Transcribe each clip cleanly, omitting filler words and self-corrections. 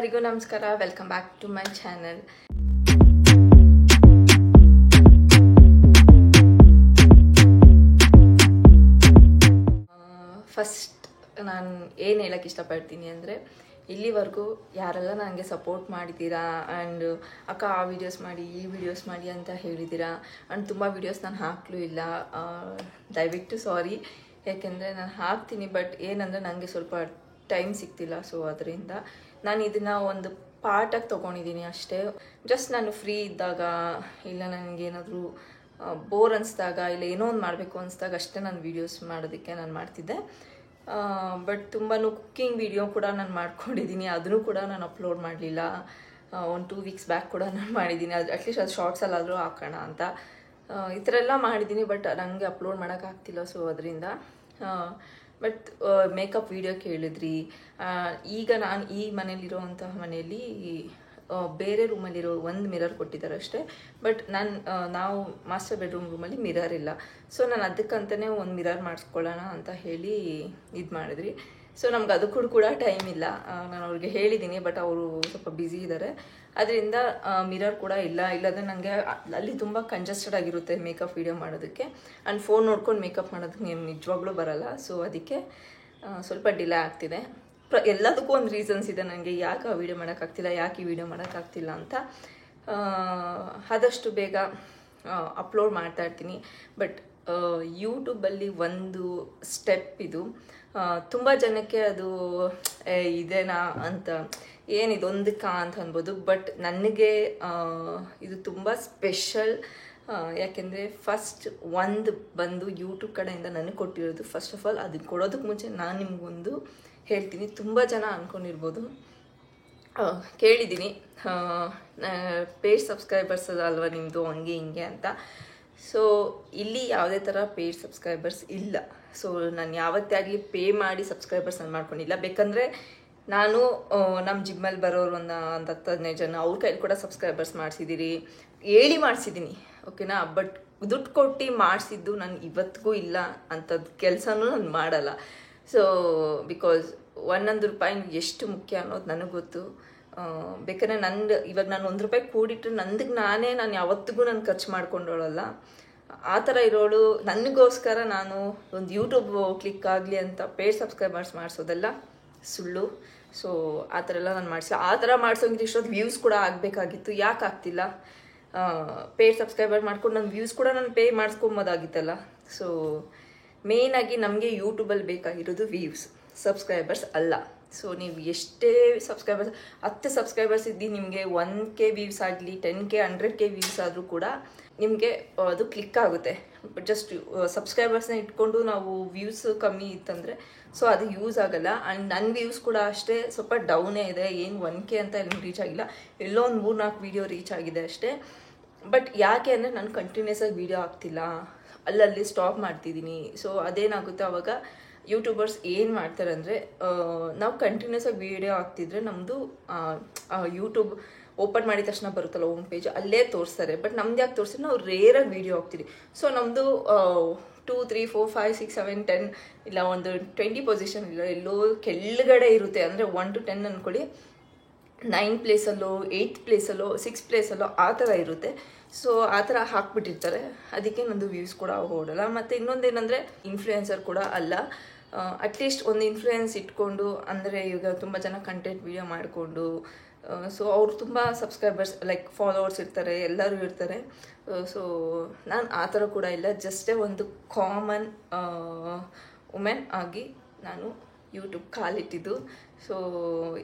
ಎಲ್ಲರಿಗೂ ನಮಸ್ಕಾರ, welcome back to my channel. First ನಾನು ಏನು ಹೇಳಕ್ಕೆ ಇಷ್ಟಪಡ್ತೀನಿ ಅಂದರೆ, ಇಲ್ಲಿವರೆಗೂ ಯಾರೆಲ್ಲ ನನಗೆ ಸಪೋರ್ಟ್ ಮಾಡಿದ್ದೀರಾ ಆ್ಯಂಡ್ ಅಕ್ಕ ಆ ವಿಡಿಯೋಸ್ ಮಾಡಿ ಈ ವಿಡಿಯೋಸ್ ಮಾಡಿ ಅಂತ ಹೇಳಿದ್ದೀರಾ ಆ್ಯಂಡ್ ತುಂಬ ವಿಡಿಯೋಸ್ ನಾನು ಹಾಕಲೂ ಇಲ್ಲ. ದಯವಿಟ್ಟು ಸಾರಿ, ಯಾಕೆಂದರೆ ನಾನು ಹಾಕ್ತೀನಿ, ಬಟ್ ಏನಂದರೆ ನನಗೆ ಸ್ವಲ್ಪ ಟೈಮ್ ಸಿಗ್ತಿಲ್ಲ. ಸೊ ಅದರಿಂದ ನಾನು ಇದನ್ನು ಒಂದು ಪಾರ್ಟಾಗಿ ತೊಗೊಂಡಿದ್ದೀನಿ ಅಷ್ಟೇ. ಜಸ್ಟ್ ನಾನು ಫ್ರೀ ಇದ್ದಾಗ, ಇಲ್ಲ ನನಗೇನಾದರೂ ಬೋರ್ ಅನಿಸ್ದಾಗ, ಇಲ್ಲ ಏನೋ ಒಂದು ಮಾಡಬೇಕು ಅನಿಸ್ದಾಗ ಅಷ್ಟೇ ನಾನು ವೀಡಿಯೋಸ್ ಮಾಡೋದಕ್ಕೆ ನಾನು ಮಾಡ್ತಿದ್ದೆ. ಬಟ್ ತುಂಬಾ ಕುಕ್ಕಿಂಗ್ ವಿಡಿಯೋ ಕೂಡ ನಾನು ಮಾಡ್ಕೊಂಡಿದ್ದೀನಿ, ಅದನ್ನು ಕೂಡ ನಾನು ಅಪ್ಲೋಡ್ ಮಾಡಲಿಲ್ಲ. ಒಂದು 2 ವೀಕ್ಸ್ ಬ್ಯಾಕ್ ಕೂಡ ನಾನು ಮಾಡಿದ್ದೀನಿ, ಅದು ಅಟ್ಲೀಸ್ಟ್ ಅದು ಶಾರ್ಟ್ಸಲ್ಲಾದರೂ ಹಾಕೋಣ ಅಂತ ಈ ಥರ ಎಲ್ಲ ಮಾಡಿದ್ದೀನಿ. ಬಟ್ ನನಗೆ ಅಪ್ಲೋಡ್ ಮಾಡೋಕ್ಕಾಗ್ತಿಲ್ಲ. ಸೊ ಅದರಿಂದ ಬಟ್ ಮೇಕಪ್ ವಿಡಿಯೋ ಕೇಳಿದ್ರಿ. ಈಗ ನಾನು ಈ ಮನೇಲಿರೋವಂತಹ ಮನೆಯಲ್ಲಿ ಬೇರೆ ರೂಮಲ್ಲಿರೋ ಒಂದು ಮಿರರ್ ಕೊಟ್ಟಿದ್ದಾರೆ ಅಷ್ಟೇ. ಬಟ್ ನಾವು ಮಾಸ್ಟರ್ ಬೆಡ್ರೂಮ್ ರೂಮಲ್ಲಿ ಮಿರರ್ ಇಲ್ಲ. ಸೊ ನಾನು ಅದಕ್ಕಂತಲೇ ಒಂದು ಮಿರರ್ ಮಾಡಿಸ್ಕೊಳ್ಳೋಣ ಅಂತ ಹೇಳಿ ಇದು ಮಾಡಿದ್ರಿ. ಸೊ ನಮ್ಗೆ ಅದಕ್ಕೂ ಕೂಡ ಟೈಮ್ ಇಲ್ಲ. ನಾನು ಅವ್ರಿಗೆ ಹೇಳಿದ್ದೀನಿ, ಬಟ್ ಅವರು ಸ್ವಲ್ಪ ಬ್ಯುಸಿ ಇದ್ದಾರೆ. ಅದರಿಂದ ಮಿರರ್ ಕೂಡ ಇಲ್ಲದ್ರೆ ನನಗೆ ಅಲ್ಲಿ ತುಂಬ ಕಂಜೆಸ್ಟೆಡ್ ಆಗಿರುತ್ತೆ ಮೇಕಪ್ ವೀಡಿಯೋ ಮಾಡೋದಕ್ಕೆ. ಆ್ಯಂಡ್ ಫೋನ್ ನೋಡ್ಕೊಂಡು ಮೇಕಪ್ ಮಾಡೋದಕ್ಕೆ ನಿಜವಾಗ್ಲೂ ಬರಲ್ಲ. ಸೊ ಅದಕ್ಕೆ ಸ್ವಲ್ಪ ಡಿಲೇ ಆಗ್ತಿದೆ. ಎಲ್ಲದಕ್ಕೂ ಒಂದು ರೀಸನ್ಸ್ ಇದೆ ನನಗೆ ಯಾಕೆ ಆ ವಿಡಿಯೋ ಮಾಡೋಕ್ಕಾಗ್ತಿಲ್ಲ, ಯಾಕೆ ಈ ವಿಡಿಯೋ ಮಾಡೋಕ್ಕಾಗ್ತಿಲ್ಲ ಅಂತ. ಆದಷ್ಟು ಬೇಗ ಅಪ್ಲೋಡ್ ಮಾಡ್ತಾ ಇರ್ತೀನಿ. ಬಟ್ ಯೂಟ್ಯೂಬಲ್ಲಿ ಒಂದು ಸ್ಟೆಪ್ ಇದು, ತುಂಬ ಜನಕ್ಕೆ ಅದು ಇದೇನಾ ಅಂತ, ಏನಿದೊಂದಕ್ಕ ಅಂತ ಅನ್ಬೋದು. ಬಟ್ ನನಗೆ ಇದು ತುಂಬ ಸ್ಪೆಷಲ್. ಯಾಕೆಂದರೆ ಫಸ್ಟ್ ಒಂದು ಬಂದು ಯೂಟ್ಯೂಬ್ ಕಡೆಯಿಂದ ನನಗೆ ಕೊಟ್ಟಿರೋದು. ಫಸ್ಟ್ ಆಫ್ ಆಲ್ ಅದನ್ನು ಕೊಡೋದಕ್ಕೆ ಮುಂಚೆ ನಾನು ನಿಮಗೊಂದು ಹೇಳ್ತೀನಿ. ತುಂಬ ಜನ ಅಂದ್ಕೊಂಡಿರ್ಬೋದು, ಕೇಳಿದ್ದೀನಿ, ಪೇಡ್ ಸಬ್ಸ್ಕ್ರೈಬರ್ಸ್ ಅಲ್ವಾ ನಿಮ್ಮದು, ಹಂಗೆ ಹಿಂಗೆ ಅಂತ. ಸೊ ಇಲ್ಲಿ ಯಾವುದೇ ಥರ ಪೇಡ್ ಸಬ್ಸ್ಕ್ರೈಬರ್ಸ್ ಇಲ್ಲ. ಸೊ ನಾನು ಯಾವತ್ತೇ ಆಗಲಿ ಪೇ ಮಾಡಿ ಸಬ್ಸ್ಕ್ರೈಬರ್ಸ್ ನಾನು ಮಾಡ್ಕೊಂಡಿಲ್ಲ. ಬೇಕಂದರೆ ನಾನು ನಮ್ಮ ಜಿಮ್ಮಲ್ಲಿ ಬರೋರು ಒಂದು 10-15 ಜನ ಅವ್ರ ಕೈಲಿ ಕೂಡ ಸಬ್ಸ್ಕ್ರೈಬರ್ಸ್ ಮಾಡಿಸಿದ್ದೀರಿ, ಮಾಡಿಸಿದ್ದೀನಿ, ಓಕೆನಾ. ಬಟ್ ದುಡ್ಡು ಕೊಟ್ಟು ಮಾಡಿಸಿದ್ದು ನಾನು ಇವತ್ತಿಗೂ ಇಲ್ಲ ಅಂಥದ್ದು ಕೆಲಸನೂ ನಾನು ಮಾಡಲ್ಲ. ಸೊ ಬಿಕಾಸ್ ₹1 ಎಷ್ಟು ಮುಖ್ಯ ಅನ್ನೋದು ನನಗೆ ಗೊತ್ತು. ಬೇಕಾದ್ರೆ ಇವಾಗ ನಾನು ₹1 ಕೂಡಿಟ್ಟು ನಾನು ಯಾವತ್ತಿಗೂ ನಾನು ಖರ್ಚು ಮಾಡ್ಕೊಂಡೋಳಲ್ಲ. ಆ ಥರ ಇರೋಳು. ನನಗೋಸ್ಕರ ನಾನು ಒಂದು ಯೂಟ್ಯೂಬ್ ಕ್ಲಿಕ್ ಆಗಲಿ ಅಂತ ಪೇಡ್ ಸಬ್ಸ್ಕ್ರೈಬರ್ಸ್ ಮಾಡಿಸೋದೆಲ್ಲ ಸುಳ್ಳು. ಸೊ ಆ ಥರ ಎಲ್ಲ ನಾನು ಆ ಥರ ಮಾಡಿಸೋಂಗಿದ್ರೆ ಇಷ್ಟೊಂದು ವ್ಯೂಸ್ ಕೂಡ ಆಗಬೇಕಾಗಿತ್ತು. ಯಾಕೆ ಆಗ್ತಿಲ್ಲ? ಪೇಡ್ ಸಬ್ಸ್ಕ್ರೈಬರ್ ಮಾಡ್ಕೊಂಡು ನನ್ನ ವ್ಯೂಸ್ ಕೂಡ ನಾನು ಪೇ ಮಾಡಿಸ್ಕೊಬೋದಾಗಿತ್ತಲ್ಲ. ಸೊ ಮೇಯ್ನಾಗಿ ನಮಗೆ ಯೂಟ್ಯೂಬಲ್ಲಿ ಬೇಕಾಗಿರೋದು ವ್ಯೂಸ್, ಸಬ್ಸ್ಕ್ರೈಬರ್ಸ್ ಅಲ್ಲ. ಸೊ ನೀವು ಎಷ್ಟೇ ಸಬ್ಸ್ಕ್ರೈಬರ್ಸ್ 10 ಸಬ್ಸ್ಕ್ರೈಬರ್ಸ್ ಇದ್ದು ನಿಮಗೆ 1K ವ್ಯೂಸ್ ಆಗಲಿ, 10K 100K ವ್ಯೂಸ್ ಆದರೂ ಕೂಡ ನಿಮಗೆ ಅದು ಕ್ಲಿಕ್ ಆಗುತ್ತೆ. ಬಟ್ ಜಸ್ಟ್ ಸಬ್ಸ್ಕ್ರೈಬರ್ಸ್ನ ಇಟ್ಕೊಂಡು ನಾವು ವ್ಯೂಸ್ ಕಮ್ಮಿ ಇತ್ತಂದರೆ ಸೊ ಅದು ಯೂಸ್ ಆಗಲ್ಲ. ಆ್ಯಂಡ್ ನನ್ನ ವ್ಯೂಸ್ ಕೂಡ ಅಷ್ಟೇ ಸ್ವಲ್ಪ ಡೌನೇ ಇದೆ. ಏನು 1K ಅಂತ ಏನು ರೀಚ್ ಆಗಿಲ್ಲ, ಎಲ್ಲೋ ಒಂದು 3-4 ವೀಡಿಯೋ ರೀಚ್ ಆಗಿದೆ ಅಷ್ಟೇ. ಬಟ್ ಯಾಕೆ ಅಂದರೆ ನಾನು ಕಂಟಿನ್ಯೂಸ್ ಆಗಿ ವೀಡಿಯೋ ಆಗ್ತಿಲ್ಲ, ಅಲ್ಲಲ್ಲಿ ಸ್ಟಾಪ್ ಮಾಡ್ತಿದ್ದೀನಿ. ಸೊ ಅದೇನಾಗುತ್ತೆ, ಆವಾಗ ಯೂಟ್ಯೂಬರ್ಸ್ ಏನು ಮಾಡ್ತಾರೆ ಅಂದರೆ, ನಾವು ಕಂಟಿನ್ಯೂಸ್ ಆಗಿ ವೀಡಿಯೋ ಆಗ್ತಿದ್ರೆ ನಮ್ಮದು ಯೂಟ್ಯೂಬ್ ಓಪನ್ ಮಾಡಿದ ತಕ್ಷಣ ಬರುತ್ತಲ್ಲ ಹೋಮ್ ಪೇಜ್, ಅಲ್ಲೇ ತೋರಿಸ್ತಾರೆ. ಬಟ್ ನಮ್ದು ಯಾಕೆ ತೋರಿಸ್ತಾರೆ, ನಾವು ರೇರಾಗಿ ವೀಡಿಯೋ ಹಾಕ್ತೀವಿ. ಸೊ ನಮ್ಮದು 2, 3, 4, 5, 6, 7, 10 ಇಲ್ಲ ಒಂದು 20 ಪೊಸಿಷನ್ ಇಲ್ಲ, ಎಲ್ಲೋ ಕೆಳಗಡೆ ಇರುತ್ತೆ. ಅಂದರೆ 1 to 10 ಅಂದ್ಕೊಳ್ಳಿ, 9 ಪ್ಲೇಸಲ್ಲೋ 8 ಪ್ಲೇಸಲ್ಲೋ 6 ಪ್ಲೇಸಲ್ಲೋ ಆ ಥರ ಇರುತ್ತೆ. ಸೊ ಆ ಥರ ಹಾಕ್ಬಿಟ್ಟಿರ್ತಾರೆ. ಅದಕ್ಕೆ ನಂದು ವ್ಯೂಸ್ ಕೂಡ ಓಡಲ್ಲ. ಮತ್ತು ಇನ್ನೊಂದೇನೆಂದರೆ ಇನ್ಫ್ಲೂಯೆನ್ಸರ್ ಕೂಡ ಅಲ್ಲ. ಅಟ್ಲೀಸ್ಟ್ ಒಂದು ಇನ್ಫ್ಲೂಯೆನ್ಸ್ ಇಟ್ಕೊಂಡು, ಅಂದರೆ ಈಗ ತುಂಬ ಜನ ಕಂಟೆಂಟ್ ವಿಡಿಯೋ ಮಾಡಿಕೊಂಡು, ಸೊ ಅವರು ತುಂಬ ಸಬ್ಸ್ಕ್ರೈಬರ್ಸ್ ಲೈಕ್ ಫಾಲೋವರ್ಸ್ ಇರ್ತಾರೆ, ಎಲ್ಲರೂ ಇರ್ತಾರೆ. ಸೊ ನಾನು ಆ ಥರ ಕೂಡ ಇಲ್ಲ. ಜಸ್ಟೇ ಒಂದು ಕಾಮನ್ ವುಮೆನ್ ಆಗಿ ನಾನು ಯೂಟ್ಯೂಬ್ ಕಾಲಿಟ್ಟಿದ್ದು. ಸೊ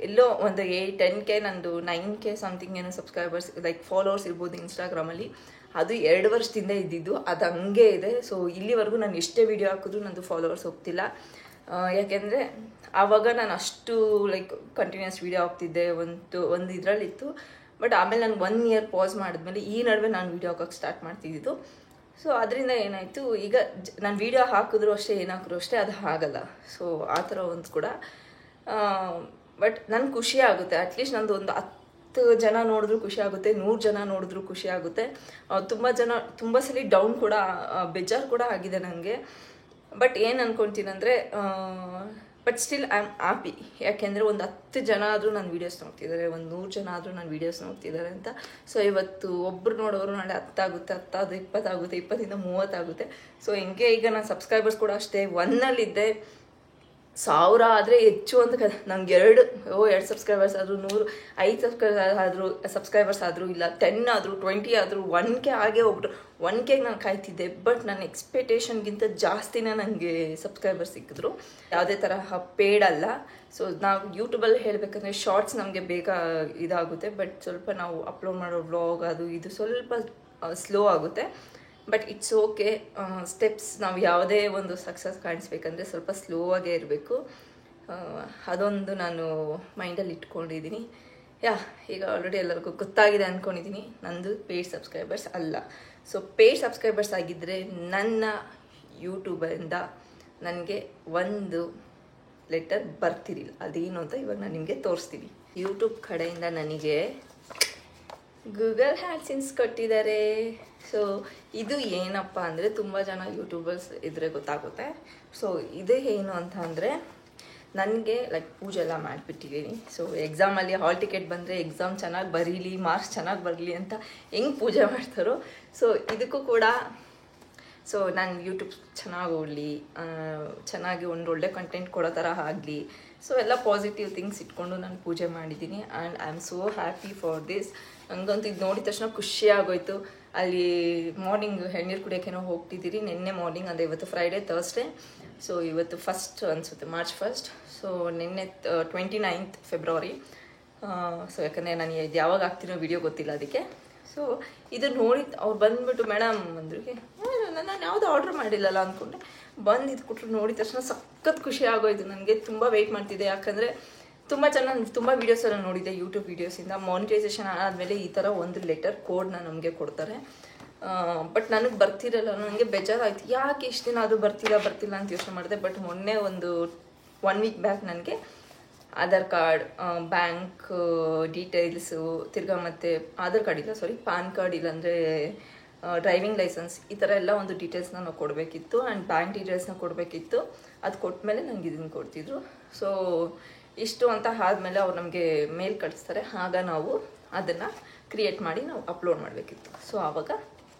ಎಲ್ಲೋ ಒಂದು 10K ನಂದು 9K ಸಮಥಿಂಗ್ ಏನೋ ಸಬ್ಸ್ಕ್ರೈಬರ್ಸ್ ಲೈಕ್ ಫಾಲೋವರ್ಸ್ ಇರ್ಬೋದು ಇನ್ಸ್ಟಾಗ್ರಾಮಲ್ಲಿ. ಅದು 2 ವರ್ಷದಿಂದ ಇದ್ದಿದ್ದು, ಅದು ಹಂಗೆ ಇದೆ. ಸೊ ಇಲ್ಲಿವರೆಗೂ ನಾನು ಎಷ್ಟೇ ವೀಡಿಯೋ ಹಾಕಿದ್ರು ನಂದು ಫಾಲೋವರ್ಸ್ ಹೋಗ್ತಿಲ್ಲ. ಯಾಕೆಂದರೆ ಆವಾಗ ನಾನು ಅಷ್ಟು ಲೈಕ್ ಕಂಟಿನ್ಯೂಸ್ ವೀಡಿಯೋ ಹಾಕ್ತಿದ್ದೆ, ಒಂದು ಇದರಲ್ಲಿತ್ತು. ಬಟ್ ಆಮೇಲೆ ನಾನು 1 year ಪಾಸ್ ಮಾಡಿದ್ಮೇಲೆ ಈ ನಡುವೆ ನಾನು ವೀಡಿಯೋ ಹಾಕೋಕ್ಕೆ ಸ್ಟಾರ್ಟ್ ಮಾಡ್ತಿದ್ದು. ಸೊ ಅದರಿಂದ ಏನಾಯಿತು, ಈಗ ನಾನು ವೀಡಿಯೋ ಹಾಕಿದ್ರು ಅಷ್ಟೇ, ಏನು ಹಾಕಿದ್ರು ಅಷ್ಟೇ, ಅದು ಆಗಲ್ಲ. ಸೊ ಆ ಥರ ಒಂದು ಕೂಡ. ಬಟ್ ನನಗೆ ಖುಷಿ ಆಗುತ್ತೆ. ಅಟ್ಲೀಸ್ಟ್ ನಂದು ಒಂದು 10 ಜನ ನೋಡಿದ್ರು ಖುಷಿ ಆಗುತ್ತೆ, 100 ಜನ ನೋಡಿದ್ರು ಖುಷಿ ಆಗುತ್ತೆ. ತುಂಬ ಸಲ ಡೌನ್ ಕೂಡ ಬೇಜಾರು ಕೂಡ ಆಗಿದೆ ನನಗೆ. ಬಟ್ ಏನು ಅಂದ್ಕೊಳ್ತೀನಿ ಅಂದರೆ, but still I am happy. ಯಾಕೆಂದರೆ ಒಂದು 10 ಜನ ಆದರೂ ನನ್ನ ವೀಡಿಯೋಸ್ ನೋಡ್ತಿದ್ದಾರೆ, ಒಂದು 100 ಜನ ಆದರೂ ನನ್ನ ವೀಡಿಯೋಸ್ ನೋಡ್ತಿದ್ದಾರೆ ಅಂತ. ಸೊ ಇವತ್ತು ಒಬ್ಬರು ನೋಡೋರು ನಾಳೆ 10 ಆಗುತ್ತೆ, 10 ಅದು 20 ಆಗುತ್ತೆ, 20ಇಂದ 30 ಆಗುತ್ತೆ. ಸೊ ಹಿಂಗೆ ಈಗ ನನ್ನ ಸಬ್ಸ್ಕ್ರೈಬರ್ಸ್ ಕೂಡ ಅಷ್ಟೇ 1ನಲ್ಲಿದ್ದೆ 1000 ಆದರೆ ಹೆಚ್ಚು ಅಂತ ನಂಗೆ 2 ಸಬ್ಸ್ಕ್ರೈಬರ್ಸ್ ಆದರೂ 100, 5 ಸಬ್ಸ್ಕ್ರೈಬರ್ಸ್ ಆದರೂ ಇಲ್ಲ 10 ಆದರೂ 20 ಆದರೂ 1K ಆಗೇ ಹೋಗ್ಬಿಟ್ರು. 1K ನಾನು ಕಾಯ್ತಿದ್ದೆ. ಬಟ್ ನನ್ನ ಎಕ್ಸ್ಪೆಕ್ಟೇಷನ್ಗಿಂತ ಜಾಸ್ತಿನೇ ನನಗೆ ಸಬ್ಸ್ಕ್ರೈಬರ್ಸ್ ಸಿಕ್ಕಿದ್ರು. ಯಾವುದೇ ತರಹ ಪೇಡ್ ಅಲ್ಲ. ಸೊ ನಾವು ಯೂಟ್ಯೂಬಲ್ಲಿ ಹೇಳಬೇಕಂದ್ರೆ ಶಾರ್ಟ್ಸ್ ನಮಗೆ ಬೇಗ ಇದಾಗುತ್ತೆ, ಬಟ್ ಸ್ವಲ್ಪ ನಾವು ಅಪ್ಲೋಡ್ ಮಾಡೋ ವ್ಲಾಗ್ ಅದು ಇದು ಸ್ವಲ್ಪ ಸ್ಲೋ ಆಗುತ್ತೆ. But it's okay. ಸ್ಟೆಪ್ಸ್ ನಾವು ಯಾವುದೇ ಒಂದು ಸಕ್ಸಸ್ ಕಾಣಿಸ್ಬೇಕಂದ್ರೆ ಸ್ವಲ್ಪ ಸ್ಲೋ ಆಗೇ ಇರಬೇಕು. ಅದೊಂದು ನಾನು ಮೈಂಡಲ್ಲಿ ಇಟ್ಕೊಂಡಿದ್ದೀನಿ. ಈಗ ಆಲ್ರೆಡಿ ಎಲ್ಲರಿಗೂ ಗೊತ್ತಾಗಿದೆ ಅಂದ್ಕೊಂಡಿದ್ದೀನಿ, ನಂದು ಪೇಯ್ಡ್ ಸಬ್ಸ್ಕ್ರೈಬರ್ಸ್ ಅಲ್ಲ. ಸೊ ಪೇಯ್ಡ್ ಸಬ್ಸ್ಕ್ರೈಬರ್ಸ್ ಆಗಿದ್ದರೆ ನನ್ನ ಯೂಟ್ಯೂಬರಿಂದ ನನಗೆ ಒಂದು ಲೆಟರ್ ಬರ್ತಿರಲಿಲ್ಲ. ಅದೇನು ಅಂತ ಇವಾಗ ನಾನು ನಿಮಗೆ ತೋರಿಸ್ತೀನಿ. ಯೂಟ್ಯೂಬ್ ಕಡೆಯಿಂದ ನನಗೆ ಗೂಗಲ್ ಹ್ಯಾಡ್ಸೆನ್ಸ್ ಕೊಟ್ಟಿದ್ದಾರೆ. ಸೊ ಇದು ಏನಪ್ಪ ಅಂದರೆ ತುಂಬ ಜನ ಯೂಟ್ಯೂಬರ್ಸ್ ಇದ್ರೆ ಗೊತ್ತಾಗುತ್ತೆ. ಸೊ ಇದು ಏನು ಅಂತ ಅಂದರೆ ನನಗೆ ಲೈಕ್ ಪೂಜೆ ಎಲ್ಲ ಮಾಡಿಬಿಟ್ಟಿದ್ದೀನಿ. ಸೊ ಎಕ್ಸಾಮಲ್ಲಿ ಹಾಲ್ ಟಿಕೆಟ್ ಬಂದರೆ ಎಕ್ಸಾಮ್ ಚೆನ್ನಾಗಿ ಬರೀಲಿ, ಮಾರ್ಕ್ಸ್ ಚೆನ್ನಾಗಿ ಬರಲಿ ಅಂತ ಹೆಂಗೆ ಪೂಜೆ ಮಾಡ್ತಾರೋ, ಸೊ ಇದಕ್ಕೂ ಕೂಡ ಸೊ ನಾನು ಯೂಟ್ಯೂಬ್ ಚೆನ್ನಾಗಿ ಓಡಲಿ, ಚೆನ್ನಾಗಿ ಒಂದು ಒಳ್ಳೆ ಕಂಟೆಂಟ್ ಕೊಡೋ ಥರ ಆಗಲಿ, ಸೊ ಎಲ್ಲ ಪಾಸಿಟಿವ್ ಥಿಂಗ್ಸ್ ಇಟ್ಕೊಂಡು ನಾನು ಪೂಜೆ ಮಾಡಿದ್ದೀನಿ. And I am so happy for this. ನನಗಂತೂ ಇದು ನೋಡಿದ ತಕ್ಷಣ ಖುಷಿ ಆಗೋಯ್ತು. ಅಲ್ಲಿ ಮಾರ್ನಿಂಗ್ ಎಳ್ನೀರು ಕುಡಿಯೋಕ್ಕೇನೋ ಹೋಗ್ತಿದ್ದೀರಿ, ನಿನ್ನೆ ಮಾರ್ನಿಂಗ್ ಅಂದರೆ ಇವತ್ತು ಫ್ರೈಡೇ ಥರ್ಸ್ಡೇ. ಸೊ ಇವತ್ತು ಫಸ್ಟ್ ಅನಿಸುತ್ತೆ, ಮಾರ್ಚ್ 1. ಸೊ ನಿನ್ನೆ 29th ಫೆಬ್ರವರಿ. ಸೊ ಯಾಕಂದರೆ ನಾನು ಇದು ಯಾವಾಗ ಆಗ್ತೀನೋ ವಿಡಿಯೋ ಗೊತ್ತಿಲ್ಲ ಅದಕ್ಕೆ. ಸೊ ಇದು ನೋಡಿ ಅವ್ರು ಬಂದುಬಿಟ್ಟು ಮೇಡಮ್ ಅಂದ್ರಿಗೆ, ನಾನು ಯಾವುದು ಆರ್ಡ್ರ್ ಮಾಡಿಲ್ಲಲ್ಲ ಅಂದ್ಕೊಂಡೆ. ಬಂದು ಇದು ಕೊಟ್ಟರು, ನೋಡಿದ ತಕ್ಷಣ ಸಖತ್ ಖುಷಿ ಆಗೋಯ್ತು. ನನಗೆ ತುಂಬ ವೆಯ್ಟ್ ಮಾಡ್ತಿದ್ದೆ. ಯಾಕಂದರೆ ತುಂಬ ಚೆನ್ನಾಗಿ ತುಂಬ ವೀಡಿಯೋಸೆಲ್ಲ ನೋಡಿದ್ದೆ ಯೂಟ್ಯೂಬ್ ವೀಡಿಯೋಸಿಂದ. ಮಾನಿಟೈಸೇಷನ್ ಆದಮೇಲೆ ಈ ಥರ ಒಂದು ಲೆಟರ್ ಕೋಡ್ನ ನಮಗೆ ಕೊಡ್ತಾರೆ. ಬಟ್ ನನಗೆ ಬರ್ತಿರಲ್ಲ, ನನಗೆ ಬೇಜಾರಾಯಿತು. ಯಾಕೆ ಇಷ್ಟು ದಿನ ಅದು ಬರ್ತಿಲ್ಲ ಅಂತ ಯೋಚನೆ ಮಾಡಿದೆ. ಬಟ್ ಮೊನ್ನೆ ಒಂದು 1 ವೀಕ್ ಬ್ಯಾಕ್ ನನಗೆ ಆಧಾರ್ ಕಾರ್ಡ್, ಬ್ಯಾಂಕ್ ಡೀಟೇಲ್ಸು, ತಿರ್ಗಾ ಮತ್ತು ಆಧಾರ್ ಕಾರ್ಡ್ ಇಲ್ಲ, ಪಾನ್ ಕಾರ್ಡ್ ಇಲ್ಲಾಂದರೆ ಡ್ರೈವಿಂಗ್ ಲೈಸೆನ್ಸ್, ಈ ಥರ ಎಲ್ಲ ಒಂದು ಡೀಟೇಲ್ಸ್ನ ನಾವು ಕೊಡಬೇಕಿತ್ತು. ಆ್ಯಂಡ್ ಬ್ಯಾಂಕ್ ಡೀಟೇಲ್ಸ್ನ ಕೊಡಬೇಕಿತ್ತು. ಅದು ಕೊಟ್ಟಮೇಲೆ ನನಗೆ ಇದನ್ನು ಕೊಡ್ತಿದ್ರು. ಸೊ ಇಷ್ಟು ಅಂತ ಆದಮೇಲೆ ಅವ್ರು ನಮಗೆ ಮೇಲ್ ಕಳಿಸ್ತಾರೆ. ಆಗ ನಾವು ಅದನ್ನು ಕ್ರಿಯೇಟ್ ಮಾಡಿ ನಾವು ಅಪ್ಲೋಡ್ ಮಾಡಬೇಕಿತ್ತು. ಸೊ ಆವಾಗ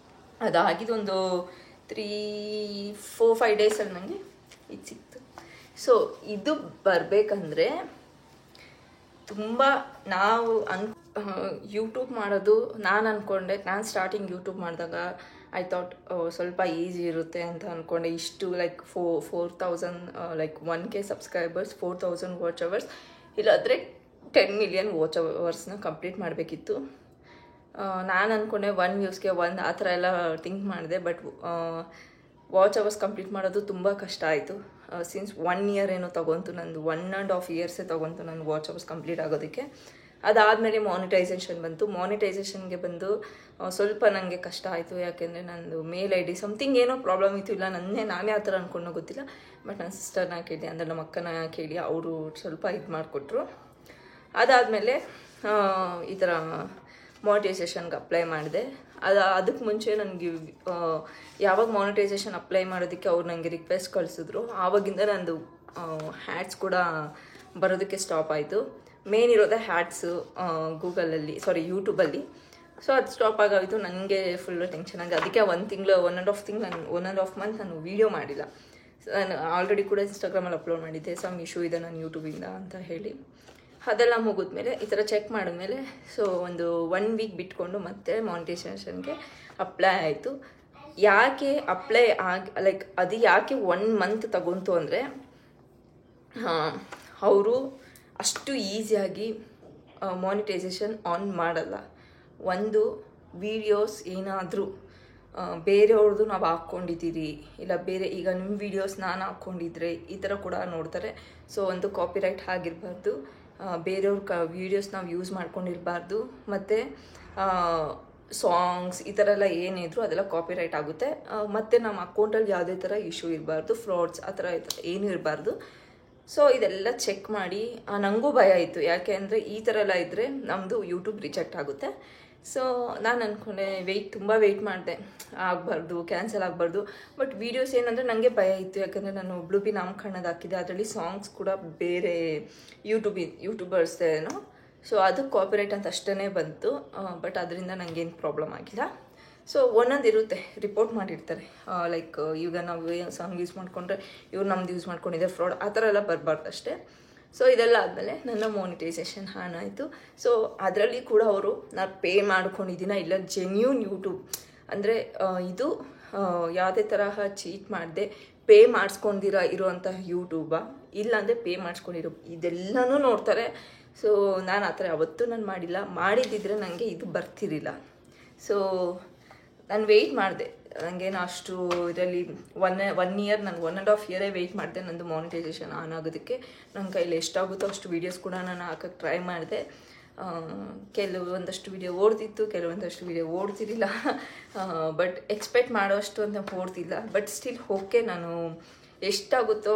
ಅದಾಗಿದ್ದೊಂದು 3-4-5 ಡೇಸಲ್ಲಿ ನನಗೆ ಇದು ಸಿಕ್ತು. ಸೊ ಇದು ಬರಬೇಕಂದ್ರೆ ತುಂಬ ನಾವು ಯೂಟ್ಯೂಬ್ ಮಾಡೋದು ನಾನು ಅಂದ್ಕೊಂಡೆ. ನಾನು ಸ್ಟಾರ್ಟಿಂಗ್ ಯೂಟ್ಯೂಬ್ ಮಾಡಿದಾಗ ಐ ಥಾಟ್ ಸ್ವಲ್ಪ ಈಸಿ ಇರುತ್ತೆ ಅಂತ ಅಂದ್ಕೊಂಡೆ. ಇಷ್ಟು like 4,000 like 1K subscribers, 4,000 watch hours, ಇಲ್ಲಾದರೆ 10 ಮಿಲಿಯನ್ ವಾಚ್ ಅವರ್ಸ್ನ ಕಂಪ್ಲೀಟ್ ಮಾಡಬೇಕಿತ್ತು. ನಾನು ಅಂದ್ಕೊಂಡೆ 1 ವ್ಯೂಸ್ಗೆ 1 ಆ ಥರ ಎಲ್ಲ ಥಿಂಕ್ ಮಾಡಿದೆ. ಬಟ್ ವಾಚ್ ಅವರ್ಸ್ ಕಂಪ್ಲೀಟ್ ಮಾಡೋದು ತುಂಬ ಕಷ್ಟ ಆಯಿತು. ಸಿನ್ಸ್ 1 ಇಯರ್ ಏನೋ ತೊಗೊಂತು, ನಂದು 1.5 ಇಯರ್ಸೇ ತೊಗೊಂತು ನನ್ನ ವಾಚ್ ಅವರ್ಸ್ ಕಂಪ್ಲೀಟ್ ಆಗೋದಕ್ಕೆ. ಅದಾದಮೇಲೆ ಮಾನಿಟೈಸೇಷನ್ ಬಂತು. ಮಾನಿಟೈಸೇಷನ್ಗೆ ಬಂದು ಸ್ವಲ್ಪ ನನಗೆ ಕಷ್ಟ ಆಯಿತು. ಯಾಕೆಂದರೆ ನಂದು ಮೇಲ್ ID ಸಮಥಿಂಗ್ ಏನೋ ಪ್ರಾಬ್ಲಮ್ ಇತ್ತು, ಇಲ್ಲ ನಾನೇ ಆ ಥರ ಅಂದ್ಕೊಂಡೋ ಗೊತ್ತಿಲ್ಲ. ಬಟ್ ನನ್ನ ಸಿಸ್ಟರ್ನ ಕೇಳಿದೆ, ಅಂದರೆ ನಮ್ಮ ಅಕ್ಕನ ಕೇಳಿ ಅವರು ಸ್ವಲ್ಪ ಇದು ಮಾಡಿಕೊಟ್ರು. ಅದಾದಮೇಲೆ ಈ ಥರ ಮಾನಿಟೈಸೇಷನ್ಗೆ ಅಪ್ಲೈ ಮಾಡಿದೆ. ಅದಕ್ಕೆ ಮುಂಚೆ ನನಗೆ ಯಾವಾಗ ಮಾನಿಟೈಸೇಷನ್ ಅಪ್ಲೈ ಮಾಡೋದಕ್ಕೆ ಅವ್ರು ನನಗೆ ರಿಕ್ವೆಸ್ಟ್ ಕಳಿಸಿದ್ರು, ಆವಾಗಿಂದ ನಂದು ಹ್ಯಾಡ್ಸ್ ಕೂಡ ಬರೋದಕ್ಕೆ ಸ್ಟಾಪ್ ಆಯಿತು. ಮೇನ್ ಇರೋದೇ ಹ್ಯಾಡ್ಸು ಗೂಗಲಲ್ಲಿ ಯೂಟ್ಯೂಬಲ್ಲಿ. ಸೊ ಅದು ಸ್ಟಾಪ್ ಆಗೋಯಿತು. ನನಗೆ ಫುಲ್ಲು ಟೆನ್ಷನ್ ಆಗಿ ಅದಕ್ಕೆ 1 ತಿಂಗಳು 1.5 ಮಂತ್ ನಾನು ವೀಡಿಯೋ ಮಾಡಿಲ್ಲ. ನಾನು ಆಲ್ರೆಡಿ ಕೂಡ ಇನ್ಸ್ಟಾಗ್ರಾಮಲ್ಲಿ ಅಪ್ಲೋಡ್ ಮಾಡಿದ್ದೆ, ಸಮ್ ಇಶ್ಯೂ ಇದೆ ನಾನು ಯೂಟ್ಯೂಬಿಂದ ಅಂತ ಹೇಳಿ. ಅದೆಲ್ಲ ಮುಗಿದ್ಮೇಲೆ ಈ ಥರ ಚೆಕ್ ಮಾಡಿದ್ಮೇಲೆ ಸೊ ಒಂದು 1 ವೀಕ್ ಬಿಟ್ಕೊಂಡು ಮತ್ತೆ ಮಾನಿಟೈಸೇಷನ್ಗೆ ಅಪ್ಲೈ ಆಯಿತು. ಯಾಕೆ ಅಪ್ಲೈ ಲೈಕ್ ಅದು ಯಾಕೆ 1 ಮಂತ್ ತಗೊಂತು ಅಂದರೆ ಅವರು ಅಷ್ಟು ಈಸಿಯಾಗಿ ಮಾನಿಟೈಸೇಷನ್ ಆನ್ ಮಾಡಲ್ಲ. ಒಂದು ವೀಡಿಯೋಸ್ ಏನಾದರೂ ಬೇರೆಯವ್ರದ್ದು ನಾವು ಹಾಕ್ಕೊಂಡಿದ್ದೀರಿ, ಇಲ್ಲ ಬೇರೆ ಈಗ ನಿಮ್ಮ ವೀಡಿಯೋಸ್ ನಾನು ಹಾಕ್ಕೊಂಡಿದ್ರೆ ಈ ಥರ ಕೂಡ ನೋಡ್ತಾರೆ. ಸೊ ಒಂದು ಕಾಪಿರೈಟ್ ಆಗಿರಬಾರ್ದು, ಬೇರೆಯವ್ರ ವೀಡಿಯೋಸ್ ನಾವು ಯೂಸ್ ಮಾಡ್ಕೊಂಡಿರಬಾರ್ದು, ಮತ್ತು ಸಾಂಗ್ಸ್ ಈ ಥರ ಎಲ್ಲ ಏನಿದ್ರು ಅದೆಲ್ಲ ಕಾಪಿರೈಟ್ ಆಗುತ್ತೆ. ಮತ್ತು ನಮ್ಮ ಅಕೌಂಟಲ್ಲಿ ಯಾವುದೇ ಥರ ಇಶ್ಯೂ ಇರಬಾರ್ದು, ಫ್ರಾಡ್ಸ್ ಆ ಥರ ಏನೂ ಇರಬಾರ್ದು. ಸೊ ಇದೆಲ್ಲ ಚೆಕ್ ಮಾಡಿ ನನಗೂ ಭಯ ಇತ್ತು, ಯಾಕೆ ಅಂದರೆ ಈ ಥರ ಎಲ್ಲ ಇದ್ದರೆ ನಮ್ಮದು ಯೂಟ್ಯೂಬ್ ರಿಜೆಕ್ಟ್ ಆಗುತ್ತೆ. ಸೊ ನಾನು ಅಂದ್ಕೊಂಡೆ ತುಂಬ ವೆಯ್ಟ್ ಮಾಡಿದೆ, ಆಗಬಾರ್ದು, ಕ್ಯಾನ್ಸಲ್ ಆಗಬಾರ್ದು. ಬಟ್ ವೀಡಿಯೋಸ್ ಏನಂದರೆ ನನಗೆ ಭಯ ಇತ್ತು, ಯಾಕಂದರೆ ನಾನು ಒಬ್ಳು ಬಿ ನಾಮಕರಣದ ಹಾಕಿದ್ದೆ, ಅದರಲ್ಲಿ ಸಾಂಗ್ಸ್ ಕೂಡ ಬೇರೆ ಯೂಟ್ಯೂಬರ್ಸ್ ಏನೋ. ಸೊ ಅದು ಕಾಪಿರೈಟ್ ಅಂತ ಅಷ್ಟೇ ಬಂತು. ಬಟ್ ಅದರಿಂದ ನನಗೇನು ಪ್ರಾಬ್ಲಮ್ ಆಗಿಲ್ಲ. ಸೊ ಒಂದೊಂದು ಇರುತ್ತೆ, ರಿಪೋರ್ಟ್ ಮಾಡಿರ್ತಾರೆ. ಲೈಕ್ ಈಗ ನಾವು ಸಾಂಗ್ ಯೂಸ್ ಮಾಡಿಕೊಂಡ್ರೆ ಇವ್ರು ನಮ್ದು ಯೂಸ್ ಮಾಡ್ಕೊಂಡಿದ್ದೆ ಫ್ರಾಡ್, ಆ ಥರ ಎಲ್ಲ ಬರಬಾರ್ದು ಅಷ್ಟೇ. ಸೊ ಇದೆಲ್ಲ ಆದಮೇಲೆ ನನ್ನ ಮಾನಿಟೈಸೇಷನ್ ಆನ್ ಆಯಿತು. ಸೊ ಅದರಲ್ಲಿ ಕೂಡ ಅವರು ನಾನು ಪೇ ಮಾಡ್ಕೊಂಡಿದ್ದೀನ ಇಲ್ಲ ಜೆನ್ಯೂನ್ ಯೂಟ್ಯೂಬ್ ಅಂದರೆ ಇದು ಯಾವುದೇ ತರಹ ಚೀಟ್ ಮಾಡಿದೆ ಪೇ ಮಾಡಿಸ್ಕೊಂಡಿರೋ ಇರುವಂಥ ಯೂಟ್ಯೂಬಾ ಇಲ್ಲಾಂದರೆ ಪೇ ಮಾಡಿಸ್ಕೊಂಡಿರೋ ಇದೆಲ್ಲನೂ ನೋಡ್ತಾರೆ. ಸೊ ನಾನು ಆ ಥರ ಯಾವತ್ತೂ ನಾನು ಮಾಡಿದ್ದಿದ್ರೆ ನನಗೆ ಇದು ಬರ್ತಿರಲಿಲ್ಲ. ಸೊ ನಾನು ವೆಯ್ಟ್ ಮಾಡಿದೆ, ನನಗೇನು ಅಷ್ಟು ಇದರಲ್ಲಿ ಒನ್ ಇಯರ್, ನಾನು 1.5 ಇಯರೇ ವೆಯ್ಟ್ ಮಾಡಿದೆ ನಂದು ಮಾನಿಟೈಸೇಷನ್ ಆನ್ ಆಗೋದಕ್ಕೆ. ನನ್ನ ಕೈಲಿ ಎಷ್ಟಾಗುತ್ತೋ ಅಷ್ಟು ವೀಡಿಯೋಸ್ ಕೂಡ ನಾನು ಹಾಕೋಕ್ಕೆ ಟ್ರೈ ಮಾಡಿದೆ. ಕೆಲವೊಂದಷ್ಟು ವೀಡಿಯೋ ಓಡ್ತಿತ್ತು, ಕೆಲವೊಂದಷ್ಟು ವೀಡಿಯೋ ಓಡ್ತಿರಲಿಲ್ಲ. ಬಟ್ ಎಕ್ಸ್ಪೆಕ್ಟ್ ಮಾಡೋಷ್ಟು ಅಂತ ಓಡ್ತಿಲ್ಲ. ಬಟ್ ಸ್ಟಿಲ್ ಓಕೆ, ನಾನು ಎಷ್ಟಾಗುತ್ತೋ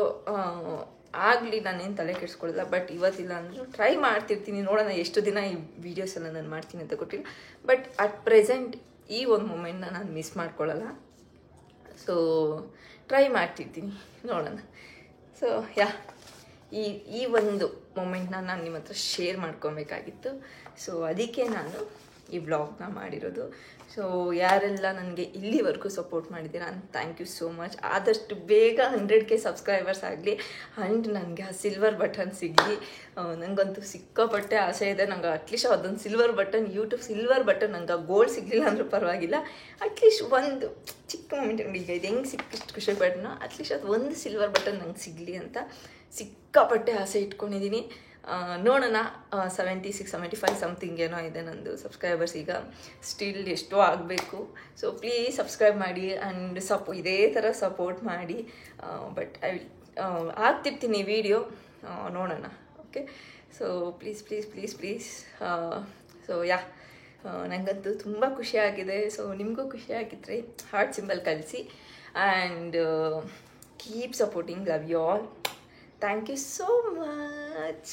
ಆಗಲಿ, ನಾನೇನು ತಲೆ ಕೆಡಿಸ್ಕೊಳ್ಳಲ್ಲ. ಬಟ್ ಇವತ್ತಿಲ್ಲ ಅಂದರೂ ಟ್ರೈ ಮಾಡ್ತಿರ್ತೀನಿ, ನೋಡೋಣ ಎಷ್ಟು ದಿನ ಈ ವೀಡಿಯೋಸ್ ಎಲ್ಲ ನಾನು ಮಾಡ್ತೀನಿ ಅಂತ ಗೊತ್ತಿಲ್ಲ. ಬಟ್ ಅಟ್ ಪ್ರೆಸೆಂಟ್ ಈ ಒಂದು ಮೂಮೆಂಟ್ನ ನಾನು ಮಿಸ್ ಮಾಡ್ಕೊಳ್ಳಲ್ಲ. ಸೊ ಟ್ರೈ ಮಾಡ್ತಿರ್ತೀನಿ, ನೋಡೋಣ. ಸೊ ಈ ಒಂದು ಮೂಮೆಂಟ್ನ ನಾನು ನಿಮ್ಮ ಹತ್ರ ಶೇರ್ ಮಾಡ್ಕೊಬೇಕಾಗಿತ್ತು. ಸೊ ಅದಕ್ಕೆ ನಾನು ಈ ವ್ಲಾಗ್ನ ಮಾಡಿರೋದು. ಸೊ ಯಾರೆಲ್ಲ ನನಗೆ ಇಲ್ಲಿವರೆಗೂ ಸಪೋರ್ಟ್ ಮಾಡಿದ್ದೀರಾ ಅಂತ ಥ್ಯಾಂಕ್ ಯು ಸೋ ಮಚ್. ಆದಷ್ಟು ಬೇಗ 100K ಸಬ್ಸ್ಕ್ರೈಬರ್ಸ್ ಆಗಲಿ ಆ್ಯಂಡ್ ನನಗೆ ಆ ಸಿಲ್ವರ್ ಬಟನ್ ಸಿಗಲಿ. ನನಗಂತೂ ಸಿಕ್ಕಾಪಟ್ಟೆ ಆಸೆ ಇದೆ, ನಂಗೆ ಅಟ್ಲೀಸ್ಟ್ ಅದೊಂದು silver button, YouTube silver button, ನಂಗೆ ಗೋಲ್ಡ್ ಸಿಗಲಿಲ್ಲ ಅಂದರೂ ಪರವಾಗಿಲ್ಲ, ಅಟ್ಲೀಸ್ಟ್ ಒಂದು ಚಿಕ್ಕ ಮೂಮೆಂಟ್. ಈಗ ಇದು ಹೆಂಗೆ ಸಿಕ್ಕಿಷ್ಟು ಖುಷಿ ಪಟ್ಟನೋ ಅಟ್ಲೀಸ್ಟ್ ಅದು ಒಂದು ಸಿಲ್ವರ್ ಬಟನ್ ನಂಗೆ ಸಿಗಲಿ ಅಂತ ಸಿಕ್ಕಾಪಟ್ಟೆ ಆಸೆ ಇಟ್ಕೊಂಡಿದ್ದೀನಿ. ನೋಡೋಣ. 76, 75 ಸಮಥಿಂಗ್ ಏನೋ ಇದೆ ನಂದು ಸಬ್ಸ್ಕ್ರೈಬರ್ಸ್. ಈಗ ಸ್ಟಿಲ್ ಎಷ್ಟೋ ಆಗಬೇಕು. ಸೊ ಪ್ಲೀಸ್ ಸಬ್ಸ್ಕ್ರೈಬ್ ಮಾಡಿ ಆ್ಯಂಡ್ ಇದೇ ಥರ ಸಪೋರ್ಟ್ ಮಾಡಿ. ಬಟ್ ಆಗ್ತಿರ್ತೀನಿ ವಿಡಿಯೋ, ನೋಡೋಣ. Okay, so please. ಸೊ ನನಗಂತೂ ತುಂಬ ಖುಷಿಯಾಗಿದೆ. ಸೊ ನಿಮಗೂ ಖುಷಿಯಾಗಿದ್ದರೆ ಹಾರ್ಟ್ ಸಿಂಬಲ್ ಕಳಿಸಿ and keep supporting. Love you all. Thank you so much.